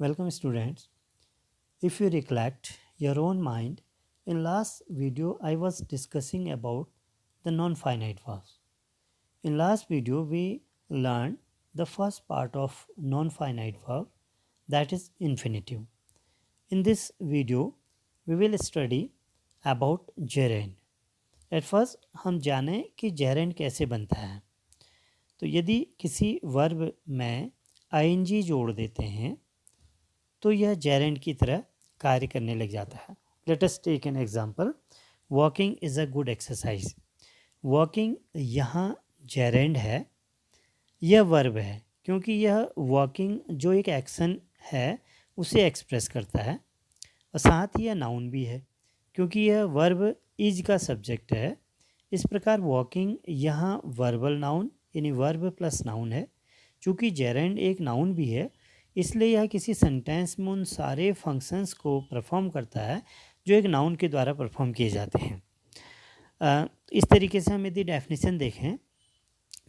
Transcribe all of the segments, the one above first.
Welcome students. If you recollect your own mind, in last video I was discussing about the non-finite verbs. In last video we learned the first part of non-finite verb, that is infinitive. In this video we will study about gerund. At first हम जानें कि gerund कैसे बनता है. तो यदि किसी verb में ing जोड़ देते हैं तो यह जेरेंड की तरह कार्य करने लग जाता है. Let us take an example. Walking is a good exercise. Walking यहाँ जेरेंड है, यह वर्ब है क्योंकि यह वॉकिंग जो एक एक्शन है उसे एक्सप्रेस करता है और साथ ही यह नाउन भी है क्योंकि यह वर्ब इज का सब्जेक्ट है. इस प्रकार वॉकिंग यहाँ वर्बल नाउन यानी वर्ब प्लस नाउन है. चूँकि जेरेंड एक नाउन भी है इसलिए यह किसी सेंटेंस में उन सारे फंक्शंस को परफॉर्म करता है जो एक नाउन के द्वारा परफॉर्म किए जाते हैं. इस तरीके से हम यदि डेफिनेशन देखें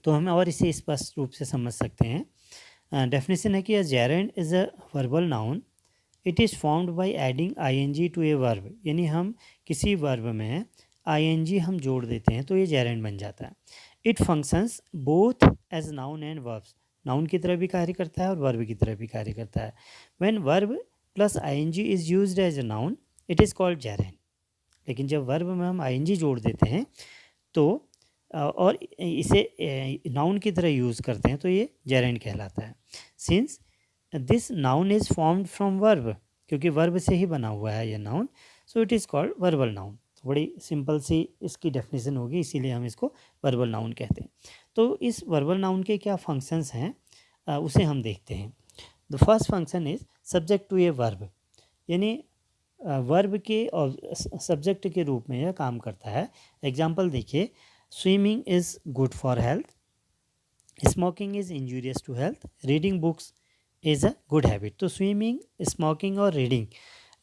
तो हम और इसे स्पष्ट रूप से समझ सकते हैं. डेफिनेशन है कि a gerund is a verbal noun. It is formed by adding ING to a verb. यानी हम किसी वर्ब में आईएनजी हम जोड़ देते हैं तो ये जेरेंड बन जाता है. It functions both as noun and verbs. Noun की तरह भी कार्य करता है और वर्ब की तरह भी कार्य करता है. When verb plus ING is used as a noun it is called gerund. लेकिन जब वर्ब में हम आईएनजी जोड़ देते हैं तो और इसे नाउन की तरह यूज़ करते हैं तो ये जेरेंड कहलाता है. Since this noun is formed from verb, क्योंकि वर्ब से ही बना हुआ है यह noun, so it is called verbal noun. तो बड़ी सिंपल सी इसकी डेफिनेशन होगी, इसीलिए हम इसको वर्बल नाउन कहते हैं. तो इस वर्बल नाउन के क्या फंक्शंस हैं उसे हम देखते हैं. The first function is subject to a verb. यानी वर्ब के और सब्जेक्ट के रूप में यह काम करता है. एग्जाम्पल देखिए. Swimming is good for health. Smoking is injurious to health. Reading books is a good habit. तो स्विमिंग, स्मोकिंग और रीडिंग,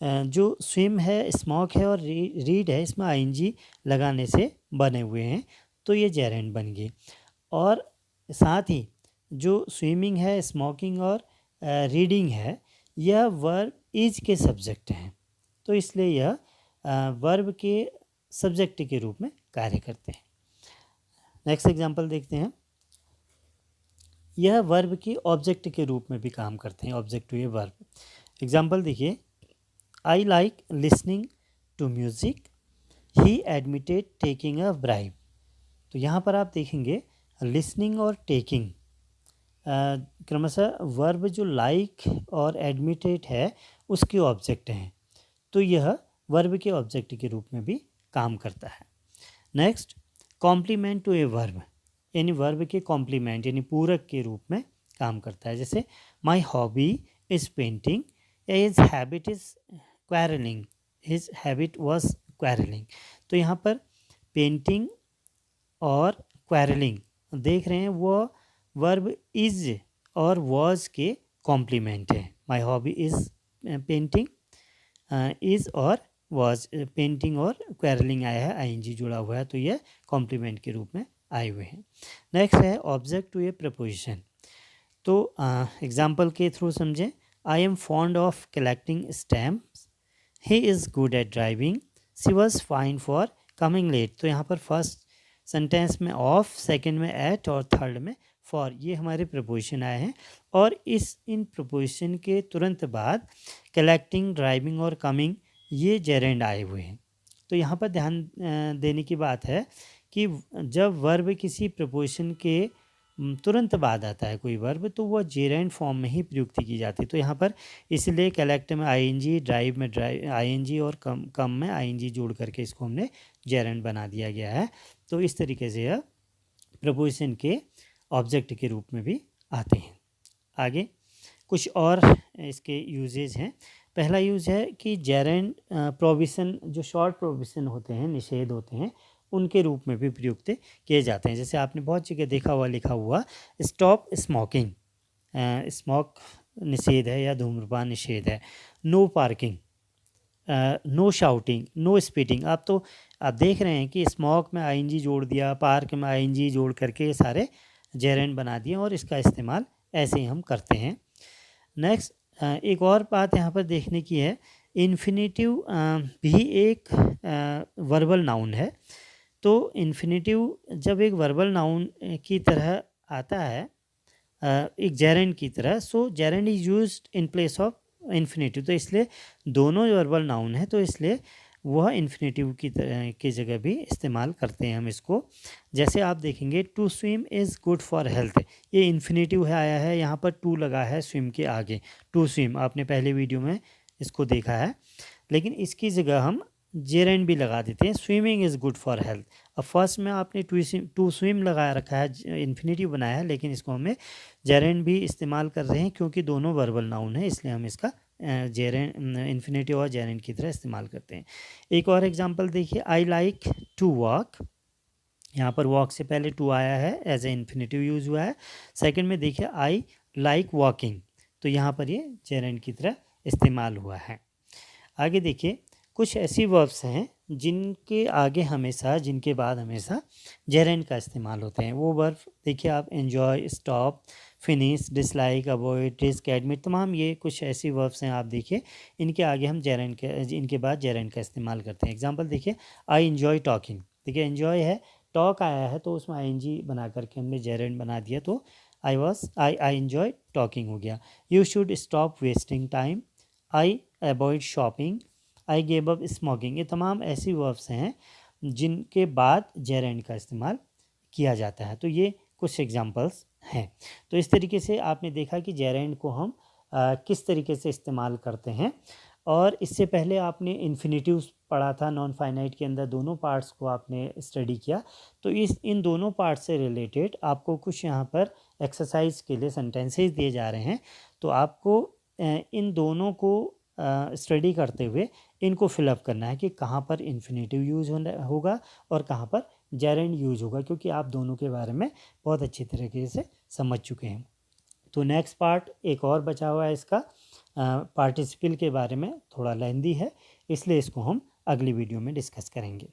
जो स्विम है, स्मोक है और रीड है, इसमें आईएनजी लगाने से बने हुए हैं तो ये जेरेंड बन गए. और साथ ही जो स्विमिंग है, स्मोकिंग और रीडिंग है, यह वर्ब इज के सब्जेक्ट हैं तो इसलिए यह वर्ब के सब्जेक्ट के रूप में कार्य करते हैं. नेक्स्ट एग्जांपल देखते हैं. यह वर्ब के ऑब्जेक्ट के रूप में भी काम करते हैं. Object to a verb. Example देखिए. I like listening to music. He admitted taking a bribe. तो यहाँ पर आप देखेंगे लिसनिंग और टेकिंग क्रमशः वर्ब जो लाइक और एडमिटेड है उसके ऑब्जेक्ट हैं तो यह वर्ब के ऑब्जेक्ट के रूप में भी काम करता है. Next, complement to a verb. यानी वर्ब के कॉम्प्लीमेंट यानी पूरक के रूप में काम करता है. जैसे my hobby is painting. His habit is quarrelling. His habit was quarrelling. तो यहाँ पर पेंटिंग और क्वेरलिंग देख रहे हैं, वो वर्ब इज़ और वॉज के कॉम्प्लीमेंट है. माई हॉबी इज़ पेंटिंग, इज़ और वॉज, पेंटिंग और क्वेरलिंग आया है, आईएनजी जुड़ा हुआ है तो यह कॉम्प्लीमेंट के रूप में आए हुए हैं. नेक्स्ट है ऑब्जेक्ट टू ए प्रपोजिशन. तो एग्जाम्पल के थ्रू समझें. I am fond of collecting stamps. He is good at driving. She was fine for coming late. तो यहाँ पर फर्स्ट सेंटेंस में ऑफ, सेकंड में एट और थर्ड में फॉर, ये हमारे प्रपोजिशन आए हैं. और इन प्रपोजिशन के तुरंत बाद कलेक्टिंग, ड्राइविंग और कमिंग ये जेरेंड आए हुए हैं. तो यहाँ पर ध्यान देने की बात है कि जब वर्ब किसी प्रपोजिशन के तुरंत बाद आता है कोई वर्ब तो वह जेरेंड फॉर्म में ही प्रयुक्त की जाती है. तो यहाँ पर इसलिए कलेक्ट में आईएनजी, ड्राइव में आईएनजी और कम में आईएनजी जोड़ करके इसको हमने जेरेंड बना दिया गया है. तो इस तरीके से यह प्रपोजिशन के ऑब्जेक्ट के रूप में भी आते हैं. आगे कुछ और इसके यूजेज हैं. पहला यूज़ है कि जेरेंड प्रोविशन, जो शॉर्ट प्रोविशन होते हैं, निषेध होते हैं, उनके रूप में भी प्रयुक्त किए जाते हैं. जैसे आपने बहुत जगह देखा हुआ लिखा हुआ स्टॉप स्मोकिंग, स्मोक निषेध है या धूम्रपान निषेध है. No parking, no shouting, no speeding. आप देख रहे हैं कि स्मोक में आईएनजी जोड़ दिया, पार्क में आईएनजी जोड़ करके ये सारे जेरेंड बना दिए और इसका इस्तेमाल ऐसे ही हम करते हैं. नेक्स्ट, एक और बात यहाँ पर देखने की है, इन्फिनेटिव भी एक वर्बल नाउन है। तो इन्फिनेटिव जब एक वर्बल नाउन की तरह आता है, एक जेरेंड की तरह, so gerund is used in place of infinitive. तो इसलिए दोनों वर्बल नाउन है, तो इसलिए वह इन्फिनेटिव की तरह की जगह भी इस्तेमाल करते हैं हम इसको। जैसे आप देखेंगे to swim is good for health, ये इन्फिनेटिव है, आया है यहाँ पर टू लगा है स्विम के आगे, टू स्विम, आपने पहले वीडियो में इसको देखा है। लेकिन इसकी जगह हम जेरेंड भी लगा देते हैं, swimming is good for health. अब फर्स्ट में आपने टू स्विम लगाया रखा है, इन्फिनेटिव बनाया है, लेकिन इसको हमें जेरेंड भी इस्तेमाल कर रहे हैं क्योंकि दोनों वर्बल नाउन है, इसलिए हम इसका जेरेंड इन्फिनेटिव और जेरेंड की तरह इस्तेमाल करते हैं। एक और एग्जांपल देखिए, आई लाइक टू वॉक, यहाँ पर वॉक से पहले टू आया है, एज ए इन्फिनेटिव यूज़ हुआ है। सेकंड में देखिए आई लाइक वॉकिंग, तो यहाँ पर ये जेरेंड की तरह इस्तेमाल हुआ है। आगे देखिए, कुछ ऐसी वर्ब्स हैं जिनके आगे हमेशा, जिनके बाद हमेशा जेरेंड का इस्तेमाल होते हैं। वो वर्ब देखिए आप, enjoy, stop, finish, dislike, avoid, risk, admit, तमाम ये कुछ ऐसी वर्ब्स हैं आप देखिए, इनके आगे हम जेरेंड के, इनके बाद जेरेंड का इस्तेमाल करते हैं। एग्जांपल देखिए, आई इन्जॉय टॉकिंग, देखिए एन्जॉय है, टॉक आया है तो उसमें आई बना करके हमने जेरेंड बना दिया, तो आई इन्जॉय टॉकिंग हो गया। You should stop wasting time, I avoid shopping, I gave up smoking, ये तमाम ऐसी वर्ब्स हैं जिनके बाद जेरेंड का इस्तेमाल किया जाता है। तो ये कुछ एग्जांपल्स हैं। तो इस तरीके से आपने देखा कि जेरेंड को हम किस तरीके से इस्तेमाल करते हैं। और इससे पहले आपने इन्फिनेटिव्स पढ़ा था, नॉन फाइनाइट के अंदर दोनों पार्ट्स को आपने स्टडी किया। तो इन दोनों पार्ट्स से रिलेटेड आपको कुछ यहाँ पर एक्सरसाइज के लिए सेंटेंसेस दिए जा रहे हैं। तो आपको इन दोनों को स्टडी करते हुए इनको फिलअप करना है कि कहाँ पर इन्फिनेटिव यूज़ होगा और कहाँ पर जेरेंड यूज़ होगा, क्योंकि आप दोनों के बारे में बहुत अच्छी तरीके से समझ चुके हैं। तो नेक्स्ट पार्ट एक और बचा हुआ है इसका, पार्टिसिपल के बारे में, थोड़ा लेंदी है, इसलिए इसको हम अगली वीडियो में डिस्कस करेंगे।